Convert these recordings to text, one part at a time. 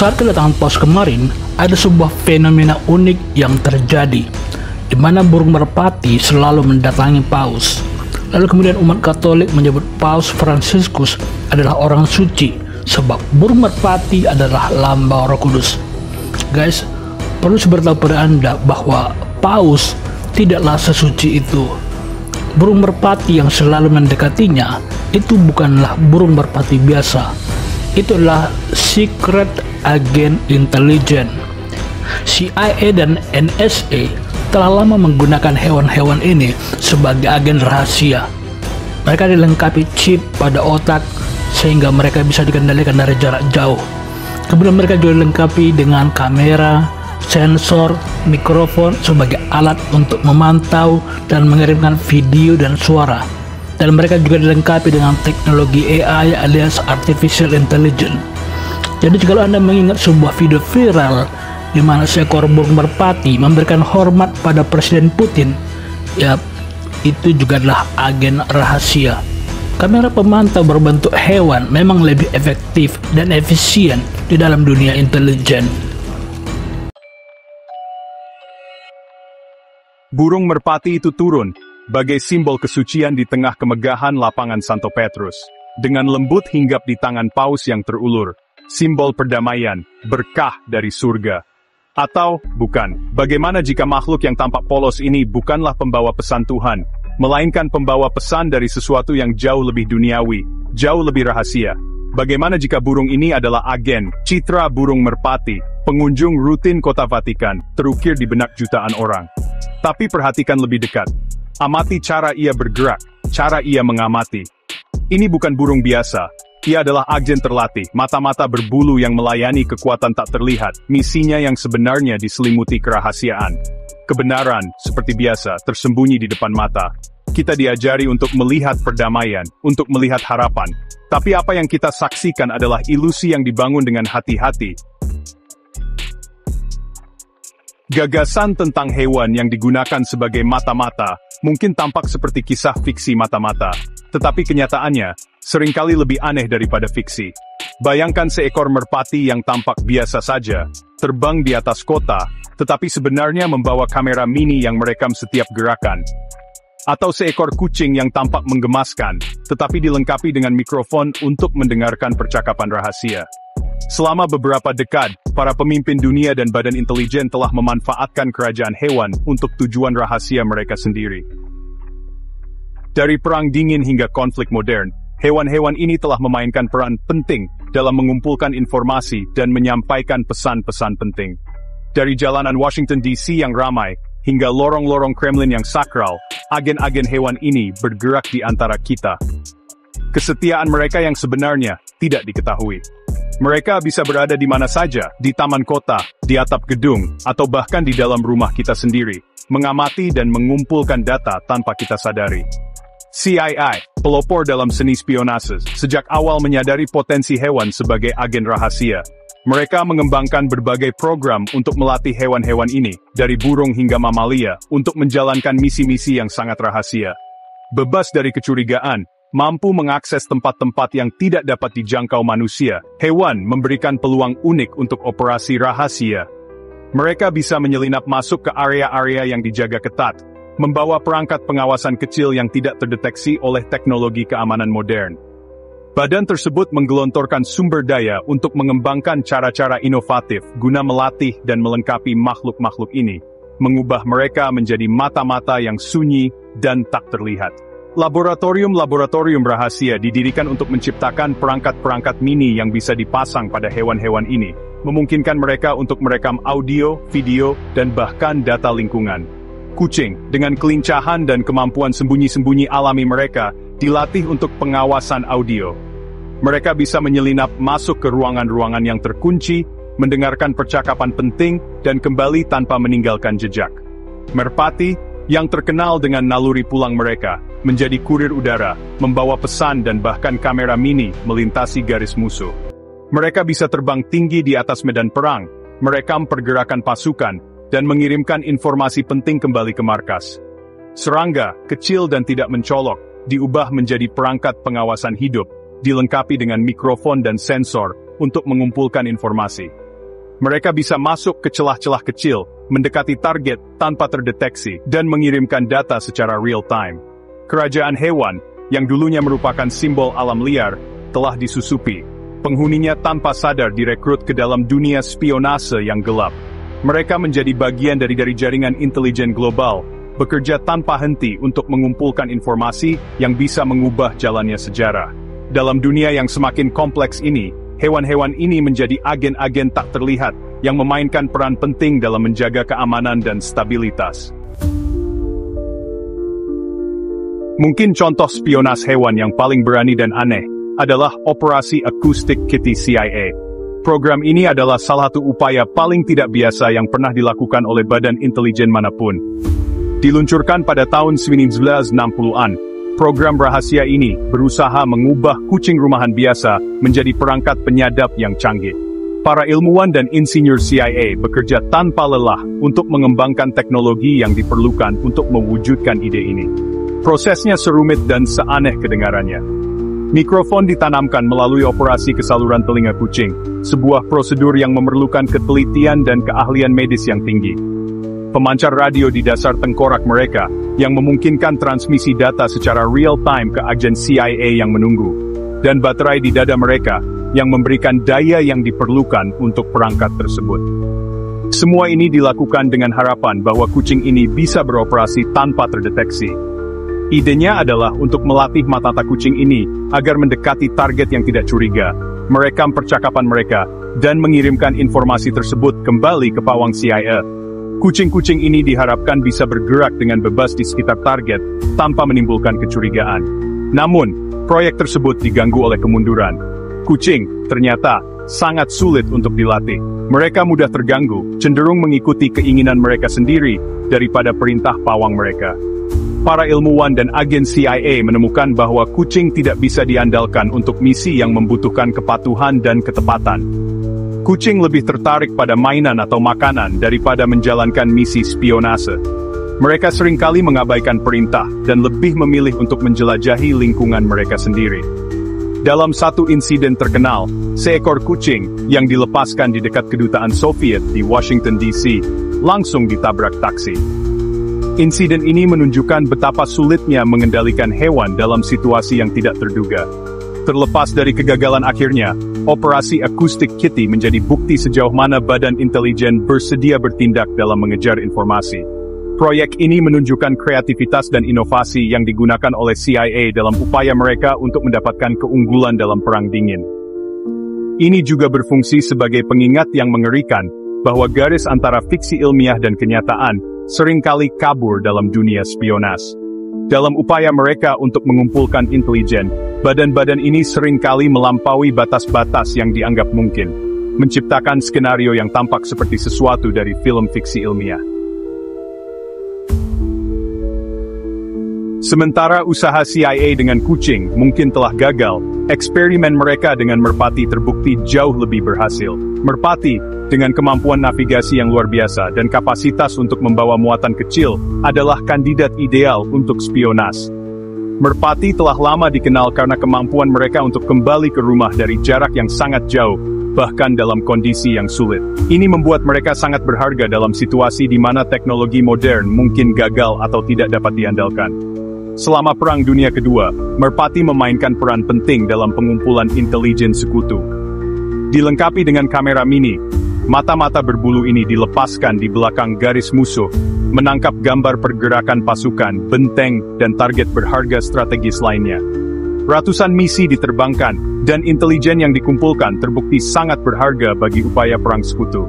Saat kedatangan paus kemarin, ada sebuah fenomena unik yang terjadi, di mana burung merpati selalu mendatangi paus. Lalu kemudian umat Katolik menyebut Paus Fransiskus adalah orang suci, sebab burung merpati adalah lambang Roh Kudus. Guys, perlu saya beritahu pada Anda bahwa paus tidaklah sesuci itu. Burung merpati yang selalu mendekatinya itu bukanlah burung merpati biasa. Itu adalah secret agent intelijen. CIA dan NSA telah lama menggunakan hewan-hewan ini sebagai agen rahasia. Mereka dilengkapi chip pada otak sehingga mereka bisa dikendalikan dari jarak jauh. Kemudian mereka juga dilengkapi dengan kamera, sensor, mikrofon sebagai alat untuk memantau dan mengirimkan video dan suara. Dan mereka juga dilengkapi dengan teknologi AI alias Artificial Intelligence. Jadi kalau Anda mengingat sebuah video viral di mana seekor burung merpati memberikan hormat pada Presiden Putin, ya itu juga adalah agen rahasia. Kamera pemantau berbentuk hewan memang lebih efektif dan efisien di dalam dunia intelijen. Burung merpati itu turun bagai simbol kesucian di tengah kemegahan lapangan Santo Petrus, dengan lembut hinggap di tangan paus yang terulur, simbol perdamaian, berkah dari surga. Atau, bukan, bagaimana jika makhluk yang tampak polos ini bukanlah pembawa pesan Tuhan, melainkan pembawa pesan dari sesuatu yang jauh lebih duniawi, jauh lebih rahasia? Bagaimana jika burung ini adalah agen, citra burung merpati, pengunjung rutin kota Vatikan, terukir di benak jutaan orang? Tapi perhatikan lebih dekat. Amati cara ia bergerak, cara ia mengamati. Ini bukan burung biasa. Ia adalah agen terlatih, mata-mata berbulu yang melayani kekuatan tak terlihat. Misinya yang sebenarnya diselimuti kerahasiaan. Kebenaran, seperti biasa, tersembunyi di depan mata. Kita diajari untuk melihat perdamaian, untuk melihat harapan. Tapi apa yang kita saksikan adalah ilusi yang dibangun dengan hati-hati. Gagasan tentang hewan yang digunakan sebagai mata-mata mungkin tampak seperti kisah fiksi mata-mata, tetapi kenyataannya seringkali lebih aneh daripada fiksi. Bayangkan seekor merpati yang tampak biasa saja, terbang di atas kota, tetapi sebenarnya membawa kamera mini yang merekam setiap gerakan. Atau seekor kucing yang tampak menggemaskan, tetapi dilengkapi dengan mikrofon untuk mendengarkan percakapan rahasia. Selama beberapa dekad, para pemimpin dunia dan badan intelijen telah memanfaatkan kerajaan hewan untuk tujuan rahasia mereka sendiri. Dari perang dingin hingga konflik modern, hewan-hewan ini telah memainkan peran penting dalam mengumpulkan informasi dan menyampaikan pesan-pesan penting. Dari jalanan Washington DC yang ramai, hingga lorong-lorong Kremlin yang sakral, agen-agen hewan ini bergerak di antara kita. Kesetiaan mereka yang sebenarnya tidak diketahui. Mereka bisa berada di mana saja, di taman kota, di atap gedung, atau bahkan di dalam rumah kita sendiri, mengamati dan mengumpulkan data tanpa kita sadari. CIA, pelopor dalam seni spionase, sejak awal menyadari potensi hewan sebagai agen rahasia. Mereka mengembangkan berbagai program untuk melatih hewan-hewan ini, dari burung hingga mamalia, untuk menjalankan misi-misi yang sangat rahasia. Bebas dari kecurigaan, mampu mengakses tempat-tempat yang tidak dapat dijangkau manusia, hewan memberikan peluang unik untuk operasi rahasia. Mereka bisa menyelinap masuk ke area-area yang dijaga ketat, membawa perangkat pengawasan kecil yang tidak terdeteksi oleh teknologi keamanan modern. Badan tersebut menggelontorkan sumber daya untuk mengembangkan cara-cara inovatif guna melatih dan melengkapi makhluk-makhluk ini, mengubah mereka menjadi mata-mata yang sunyi dan tak terlihat. Laboratorium-laboratorium rahasia didirikan untuk menciptakan perangkat-perangkat mini yang bisa dipasang pada hewan-hewan ini, memungkinkan mereka untuk merekam audio, video, dan bahkan data lingkungan. Kucing, dengan kelincahan dan kemampuan sembunyi-sembunyi alami mereka, dilatih untuk pengawasan audio. Mereka bisa menyelinap masuk ke ruangan-ruangan yang terkunci, mendengarkan percakapan penting, dan kembali tanpa meninggalkan jejak. Merpati, yang terkenal dengan naluri pulang mereka, menjadi kurir udara, membawa pesan dan bahkan kamera mini melintasi garis musuh. Mereka bisa terbang tinggi di atas medan perang, merekam pergerakan pasukan, dan mengirimkan informasi penting kembali ke markas. Serangga, kecil dan tidak mencolok, diubah menjadi perangkat pengawasan hidup, dilengkapi dengan mikrofon dan sensor untuk mengumpulkan informasi. Mereka bisa masuk ke celah-celah kecil, mendekati target tanpa terdeteksi, dan mengirimkan data secara real-time. Kerajaan hewan, yang dulunya merupakan simbol alam liar, telah disusupi. Penghuninya tanpa sadar direkrut ke dalam dunia spionase yang gelap. Mereka menjadi bagian dari jaringan intelijen global, bekerja tanpa henti untuk mengumpulkan informasi yang bisa mengubah jalannya sejarah. Dalam dunia yang semakin kompleks ini, hewan-hewan ini menjadi agen-agen tak terlihat yang memainkan peran penting dalam menjaga keamanan dan stabilitas. Mungkin contoh spionase hewan yang paling berani dan aneh adalah Operasi Acoustic Kitty CIA. Program ini adalah salah satu upaya paling tidak biasa yang pernah dilakukan oleh badan intelijen manapun. Diluncurkan pada tahun 1960-an, program rahasia ini berusaha mengubah kucing rumahan biasa menjadi perangkat penyadap yang canggih. Para ilmuwan dan insinyur CIA bekerja tanpa lelah untuk mengembangkan teknologi yang diperlukan untuk mewujudkan ide ini. Prosesnya serumit dan seaneh kedengarannya. Mikrofon ditanamkan melalui operasi ke saluran telinga kucing, sebuah prosedur yang memerlukan ketelitian dan keahlian medis yang tinggi. Pemancar radio di dasar tengkorak mereka, yang memungkinkan transmisi data secara real-time ke agen CIA yang menunggu, dan baterai di dada mereka, yang memberikan daya yang diperlukan untuk perangkat tersebut. Semua ini dilakukan dengan harapan bahwa kucing ini bisa beroperasi tanpa terdeteksi. Idenya adalah untuk melatih mata-mata kucing ini agar mendekati target yang tidak curiga, merekam percakapan mereka, dan mengirimkan informasi tersebut kembali ke pawang CIA. Kucing-kucing ini diharapkan bisa bergerak dengan bebas di sekitar target, tanpa menimbulkan kecurigaan. Namun, proyek tersebut diganggu oleh kemunduran. Kucing, ternyata, sangat sulit untuk dilatih. Mereka mudah terganggu, cenderung mengikuti keinginan mereka sendiri, daripada perintah pawang mereka. Para ilmuwan dan agen CIA menemukan bahwa kucing tidak bisa diandalkan untuk misi yang membutuhkan kepatuhan dan ketepatan. Kucing lebih tertarik pada mainan atau makanan daripada menjalankan misi spionase. Mereka seringkali mengabaikan perintah dan lebih memilih untuk menjelajahi lingkungan mereka sendiri. Dalam satu insiden terkenal, seekor kucing yang dilepaskan di dekat kedutaan Soviet di Washington DC langsung ditabrak taksi. Insiden ini menunjukkan betapa sulitnya mengendalikan hewan dalam situasi yang tidak terduga. Terlepas dari kegagalan akhirnya, Operasi Acoustic Kitty menjadi bukti sejauh mana badan intelijen bersedia bertindak dalam mengejar informasi. Proyek ini menunjukkan kreativitas dan inovasi yang digunakan oleh CIA dalam upaya mereka untuk mendapatkan keunggulan dalam Perang Dingin. Ini juga berfungsi sebagai pengingat yang mengerikan bahwa garis antara fiksi ilmiah dan kenyataan seringkali kabur dalam dunia spionas. Dalam upaya mereka untuk mengumpulkan intelijen, badan-badan ini seringkali melampaui batas-batas yang dianggap mungkin, menciptakan skenario yang tampak seperti sesuatu dari film fiksi ilmiah. Sementara usaha CIA dengan kucing mungkin telah gagal, eksperimen mereka dengan merpati terbukti jauh lebih berhasil. Merpati, dengan kemampuan navigasi yang luar biasa dan kapasitas untuk membawa muatan kecil, adalah kandidat ideal untuk spionas. Merpati telah lama dikenal karena kemampuan mereka untuk kembali ke rumah dari jarak yang sangat jauh, bahkan dalam kondisi yang sulit. Ini membuat mereka sangat berharga dalam situasi di mana teknologi modern mungkin gagal atau tidak dapat diandalkan. Selama Perang Dunia Kedua, merpati memainkan peran penting dalam pengumpulan intelijen sekutu. Dilengkapi dengan kamera mini, mata-mata berbulu ini dilepaskan di belakang garis musuh, menangkap gambar pergerakan pasukan, benteng, dan target berharga strategis lainnya. Ratusan misi diterbangkan, dan intelijen yang dikumpulkan terbukti sangat berharga bagi upaya perang sekutu.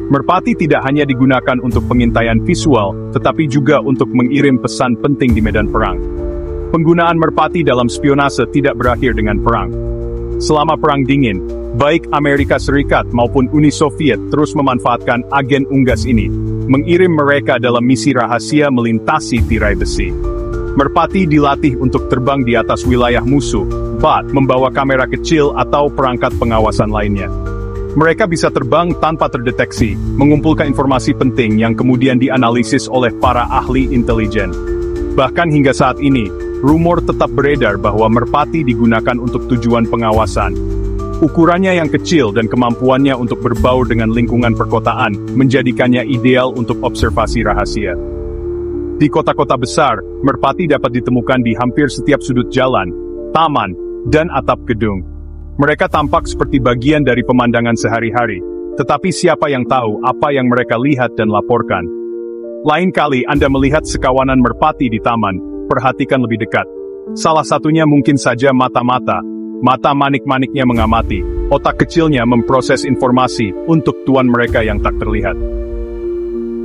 Merpati tidak hanya digunakan untuk pengintaian visual, tetapi juga untuk mengirim pesan penting di medan perang. Penggunaan merpati dalam spionase tidak berakhir dengan perang. Selama Perang Dingin, baik Amerika Serikat maupun Uni Soviet terus memanfaatkan agen unggas ini, mengirim mereka dalam misi rahasia melintasi tirai besi. Merpati dilatih untuk terbang di atas wilayah musuh, membawa kamera kecil atau perangkat pengawasan lainnya. Mereka bisa terbang tanpa terdeteksi, mengumpulkan informasi penting yang kemudian dianalisis oleh para ahli intelijen. Bahkan hingga saat ini, rumor tetap beredar bahwa merpati digunakan untuk tujuan pengawasan. Ukurannya yang kecil dan kemampuannya untuk berbaur dengan lingkungan perkotaan menjadikannya ideal untuk observasi rahasia. Di kota-kota besar, merpati dapat ditemukan di hampir setiap sudut jalan, taman, dan atap gedung. Mereka tampak seperti bagian dari pemandangan sehari-hari, tetapi siapa yang tahu apa yang mereka lihat dan laporkan? Lain kali Anda melihat sekawanan merpati di taman, perhatikan lebih dekat. Salah satunya mungkin saja mata-mata. Mata manik-maniknya mengamati, otak kecilnya memproses informasi untuk tuan mereka yang tak terlihat.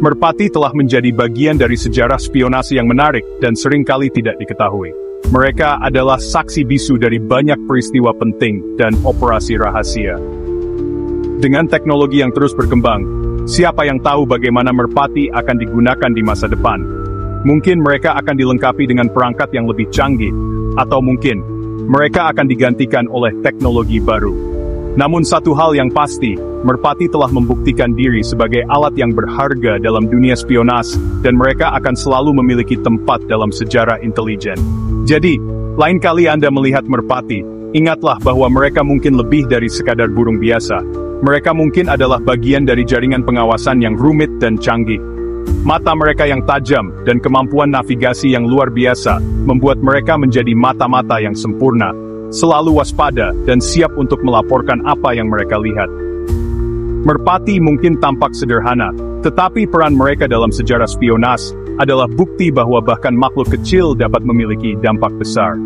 Merpati telah menjadi bagian dari sejarah spionase yang menarik dan seringkali tidak diketahui. Mereka adalah saksi bisu dari banyak peristiwa penting dan operasi rahasia. Dengan teknologi yang terus berkembang, siapa yang tahu bagaimana merpati akan digunakan di masa depan? Mungkin mereka akan dilengkapi dengan perangkat yang lebih canggih, atau mungkin mereka akan digantikan oleh teknologi baru. Namun satu hal yang pasti, merpati telah membuktikan diri sebagai alat yang berharga dalam dunia spionase, dan mereka akan selalu memiliki tempat dalam sejarah intelijen. Jadi, lain kali Anda melihat merpati, ingatlah bahwa mereka mungkin lebih dari sekadar burung biasa. Mereka mungkin adalah bagian dari jaringan pengawasan yang rumit dan canggih. Mata mereka yang tajam dan kemampuan navigasi yang luar biasa membuat mereka menjadi mata-mata yang sempurna, selalu waspada dan siap untuk melaporkan apa yang mereka lihat. Merpati mungkin tampak sederhana, tetapi peran mereka dalam sejarah spionase adalah bukti bahwa bahkan makhluk kecil dapat memiliki dampak besar.